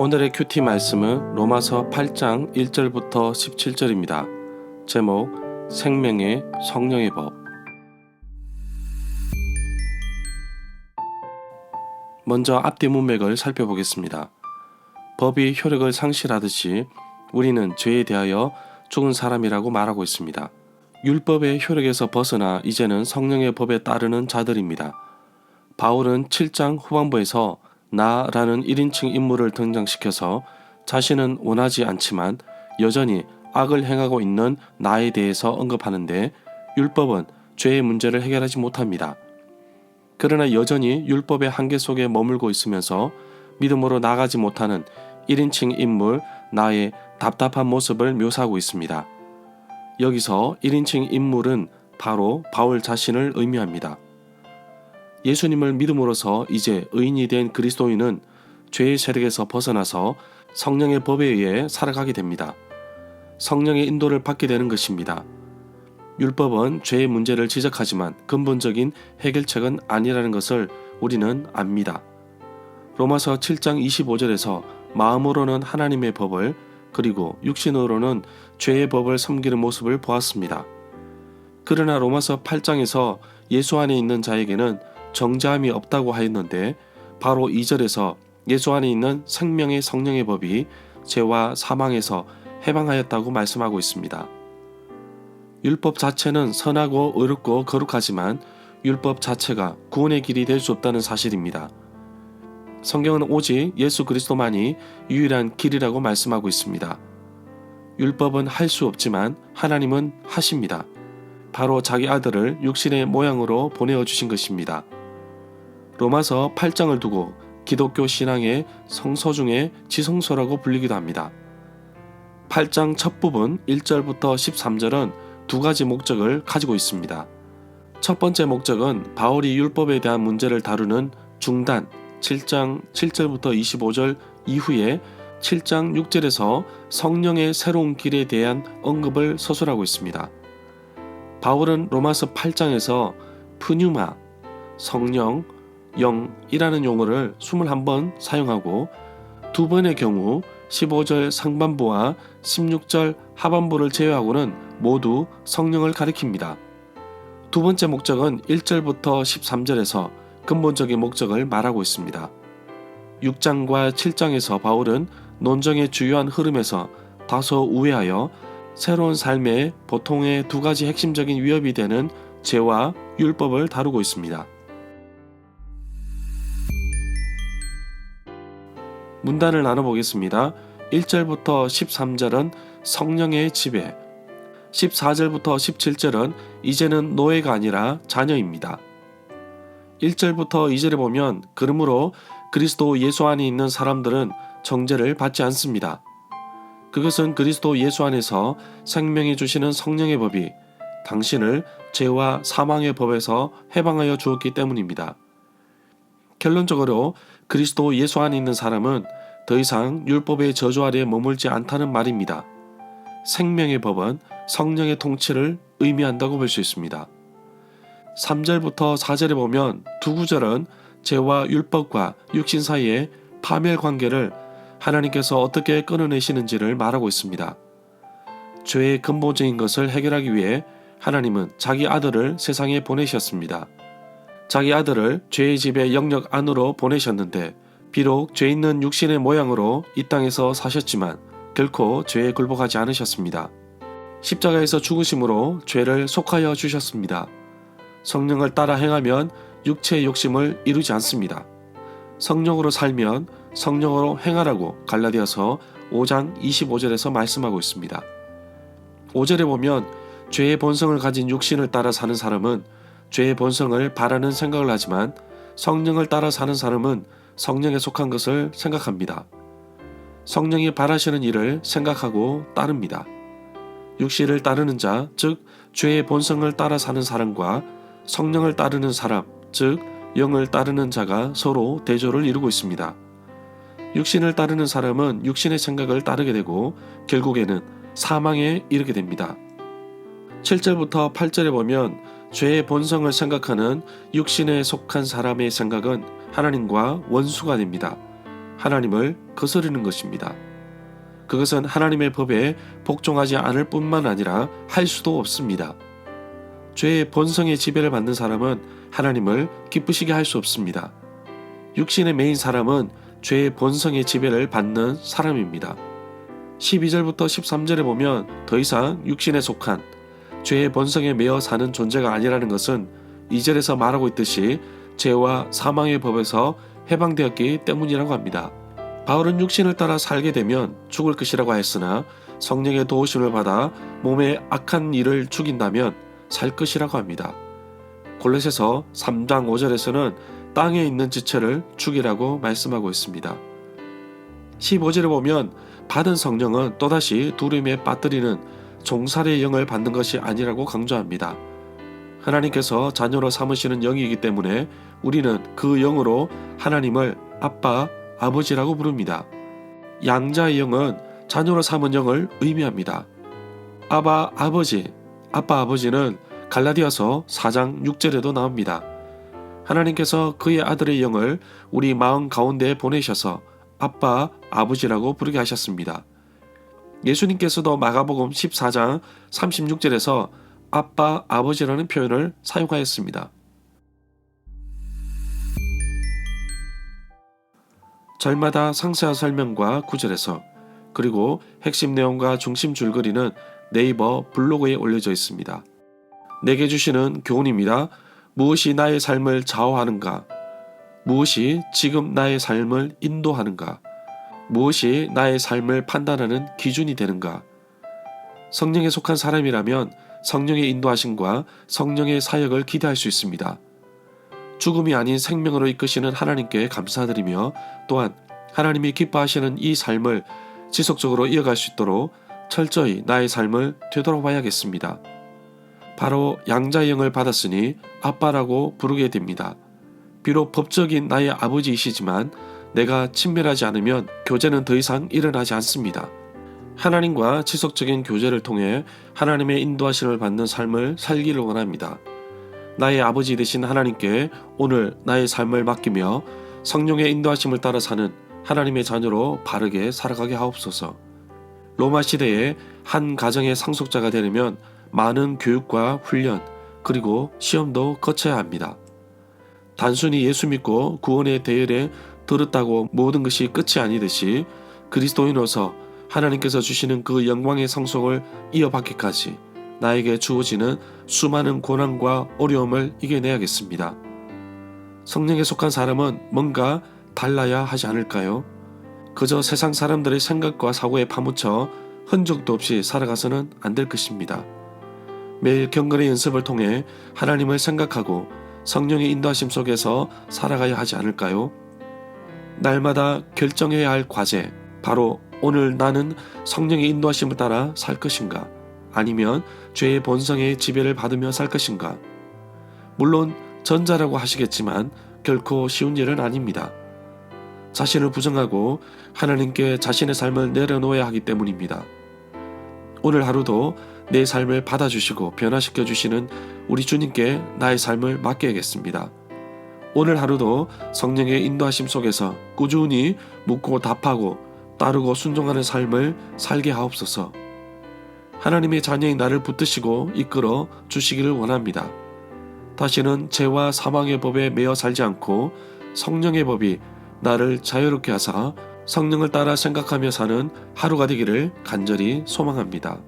오늘의 큐티 말씀은 로마서 8장 1절부터 17절입니다. 제목 생명의 성령의 법. 먼저 앞뒤 문맥을 살펴보겠습니다. 법이 효력을 상실하듯이 우리는 죄에 대하여 죽은 사람이라고 말하고 있습니다. 율법의 효력에서 벗어나 이제는 성령의 법에 따르는 자들입니다. 바울은 7장 후반부에서 나라는 1인칭 인물을 등장시켜서 자신은 원하지 않지만 여전히 악을 행하고 있는 나에 대해서 언급하는데 율법은 죄의 문제를 해결하지 못합니다. 그러나 여전히 율법의 한계 속에 머물고 있으면서 믿음으로 나가지 못하는 1인칭 인물 나의 답답한 모습을 묘사하고 있습니다. 여기서 1인칭 인물은 바로 바울 자신을 의미합니다. 예수님을 믿음으로써 이제 의인이 된 그리스도인은 죄의 세력에서 벗어나서 성령의 법에 의해 살아가게 됩니다. 성령의 인도를 받게 되는 것입니다. 율법은 죄의 문제를 지적하지만 근본적인 해결책은 아니라는 것을 우리는 압니다. 로마서 7장 25절에서 마음으로는 하나님의 법을 그리고 육신으로는 죄의 법을 섬기는 모습을 보았습니다. 그러나 로마서 8장에서 예수 안에 있는 자에게는 정죄함이 없다고 하였는데 바로 2절에서 예수 안에 있는 생명의 성령의 법이 죄와 사망에서 해방하였다고 말씀하고 있습니다. 율법 자체는 선하고 의롭고 거룩하지만 율법 자체가 구원의 길이 될 수 없다는 사실입니다. 성경은 오직 예수 그리스도만이 유일한 길이라고 말씀하고 있습니다. 율법은 할 수 없지만 하나님은 하십니다. 바로 자기 아들을 육신의 모양으로 보내어 주신 것입니다. 로마서 8장을 두고 기독교 신앙의 성서 중에 지성서라고 불리기도 합니다. 8장 첫 부분 1절부터 13절은 두 가지 목적을 가지고 있습니다. 첫 번째 목적은 바울이 율법에 대한 문제를 다루는 중단 7장 7절부터 25절 이후에 7장 6절에서 성령의 새로운 길에 대한 언급을 서술하고 있습니다. 바울은 로마서 8장에서 푸뉴마, 성령, 영이라는 용어를 21번 사용하고 두 번의 경우 15절 상반부와 16절 하반부를 제외하고는 모두 성령을 가리킵니다. 두 번째 목적은 1절부터 13절에서 근본적인 목적을 말하고 있습니다. 6장과 7장에서 바울은 논정의 주요한 흐름에서 다소 우회하여 새로운 삶의 보통의 두 가지 핵심적인 위협이 되는 죄와 율법을 다루고 있습니다. 문단을 나눠보겠습니다. 1절부터 13절은 성령의 지배, 14절부터 17절은 이제는 노예가 아니라 자녀입니다. 1절부터 2절에 보면 그러므로 그리스도 예수 안에 있는 사람들은 정죄를 받지 않습니다. 그것은 그리스도 예수 안에서 생명해 주시는 성령의 법이 당신을 죄와 사망의 법에서 해방하여 주었기 때문입니다. 결론적으로 그리스도 예수 안에 있는 사람은 더 이상 율법의 저주 아래 머물지 않다는 말입니다. 생명의 법은 성령의 통치를 의미한다고 볼 수 있습니다. 3절부터 4절에 보면 두 구절은 죄와 율법과 육신 사이의 파멸 관계를 하나님께서 어떻게 끊어내시는지를 말하고 있습니다. 죄의 근본적인 것을 해결하기 위해 하나님은 자기 아들을 세상에 보내셨습니다. 자기 아들을 죄의 집의 영역 안으로 보내셨는데 비록 죄 있는 육신의 모양으로 이 땅에서 사셨지만 결코 죄에 굴복하지 않으셨습니다. 십자가에서 죽으심으로 죄를 속하여 주셨습니다. 성령을 따라 행하면 육체의 욕심을 이루지 않습니다. 성령으로 살면 성령으로 행하라고 갈라디아서 5장 25절에서 말씀하고 있습니다. 5절에 보면 죄의 본성을 가진 육신을 따라 사는 사람은 죄의 본성을 바라는 생각을 하지만 성령을 따라 사는 사람은 성령에 속한 것을 생각합니다. 성령이 바라시는 일을 생각하고 따릅니다. 육신을 따르는 자, 즉 죄의 본성을 따라 사는 사람과 성령을 따르는 사람, 즉 영을 따르는 자가 서로 대조를 이루고 있습니다. 육신을 따르는 사람은 육신의 생각을 따르게 되고 결국에는 사망에 이르게 됩니다. 7절부터 8절에 보면 죄의 본성을 생각하는 육신에 속한 사람의 생각은 하나님과 원수가 됩니다. 하나님을 거스르는 것입니다. 그것은 하나님의 법에 복종하지 않을 뿐만 아니라 할 수도 없습니다. 죄의 본성의 지배를 받는 사람은 하나님을 기쁘시게 할 수 없습니다. 육신의 매인 사람은 죄의 본성의 지배를 받는 사람입니다. 12절부터 13절에 보면 더 이상 육신에 속한 죄의 본성에 매여 사는 존재가 아니라는 것은 2절에서 말하고 있듯이 죄와 사망의 법에서 해방되었기 때문이라고 합니다. 바울은 육신을 따라 살게 되면 죽을 것이라고 했으나 성령의 도우심을 받아 몸의 악한 일을 죽인다면 살 것이라고 합니다. 골로새서 3장 5절에서는 땅에 있는 지체를 죽이라고 말씀하고 있습니다. 15절에 보면 받은 성령은 또다시 두려움에 빠뜨리는 종살이의 영을 받는 것이 아니라고 강조합니다. 하나님께서 자녀로 삼으시는 영이기 때문에 우리는 그 영으로 하나님을 아빠, 아버지라고 부릅니다. 양자의 영은 자녀로 삼은 영을 의미합니다. 아바, 아버지, 아빠, 아버지는 갈라디아서 4장 6절에도 나옵니다. 하나님께서 그의 아들의 영을 우리 마음 가운데에 보내셔서 아빠, 아버지라고 부르게 하셨습니다. 예수님께서도 마가복음 14장 36절에서 아빠, 아버지라는 표현을 사용하였습니다. 절마다 상세한 설명과 구절에서 그리고 핵심 내용과 중심 줄거리는 네이버 블로그에 올려져 있습니다. 내게 주시는 교훈입니다. 무엇이 나의 삶을 좌우하는가? 무엇이 지금 나의 삶을 인도하는가? 무엇이 나의 삶을 판단하는 기준이 되는가? 성령에 속한 사람이라면 성령의 인도하심과 성령의 사역을 기대할 수 있습니다. 죽음이 아닌 생명으로 이끄시는 하나님께 감사드리며 또한 하나님이 기뻐하시는 이 삶을 지속적으로 이어갈 수 있도록 철저히 나의 삶을 되돌아봐야겠습니다. 바로 양자의 영을 받았으니 아빠라고 부르게 됩니다. 비록 법적인 나의 아버지이시지만 내가 친밀하지 않으면 교제는 더 이상 일어나지 않습니다. 하나님과 지속적인 교제를 통해 하나님의 인도하심을 받는 삶을 살기를 원합니다. 나의 아버지 되신 하나님께 오늘 나의 삶을 맡기며 성령의 인도하심을 따라 사는 하나님의 자녀로 바르게 살아가게 하옵소서. 로마 시대에 한 가정의 상속자가 되려면 많은 교육과 훈련 그리고 시험도 거쳐야 합니다. 단순히 예수 믿고 구원의 대열에 들었다고 모든 것이 끝이 아니듯이 그리스도인으로서 하나님께서 주시는 그 영광의 상속을 이어받기까지 나에게 주어지는 수많은 고난과 어려움을 이겨내야겠습니다. 성령에 속한 사람은 뭔가 달라야 하지 않을까요? 그저 세상 사람들의 생각과 사고에 파묻혀 흔적도 없이 살아가서는 안 될 것입니다. 매일 경건의 연습을 통해 하나님을 생각하고 성령의 인도하심 속에서 살아가야 하지 않을까요? 날마다 결정해야 할 과제, 바로 오늘 나는 성령의 인도하심을 따라 살 것인가? 아니면 죄의 본성의 지배를 받으며 살 것인가? 물론 전자라고 하시겠지만 결코 쉬운 일은 아닙니다. 자신을 부정하고 하나님께 자신의 삶을 내려놓아야 하기 때문입니다. 오늘 하루도 내 삶을 받아주시고 변화시켜 주시는 우리 주님께 나의 삶을 맡겨야겠습니다. 오늘 하루도 성령의 인도하심 속에서 꾸준히 묻고 답하고 따르고 순종하는 삶을 살게 하옵소서. 하나님의 자녀인 나를 붙드시고 이끌어 주시기를 원합니다. 다시는 죄와 사망의 법에 매여 살지 않고 성령의 법이 나를 자유롭게 하사 성령을 따라 생각하며 사는 하루가 되기를 간절히 소망합니다.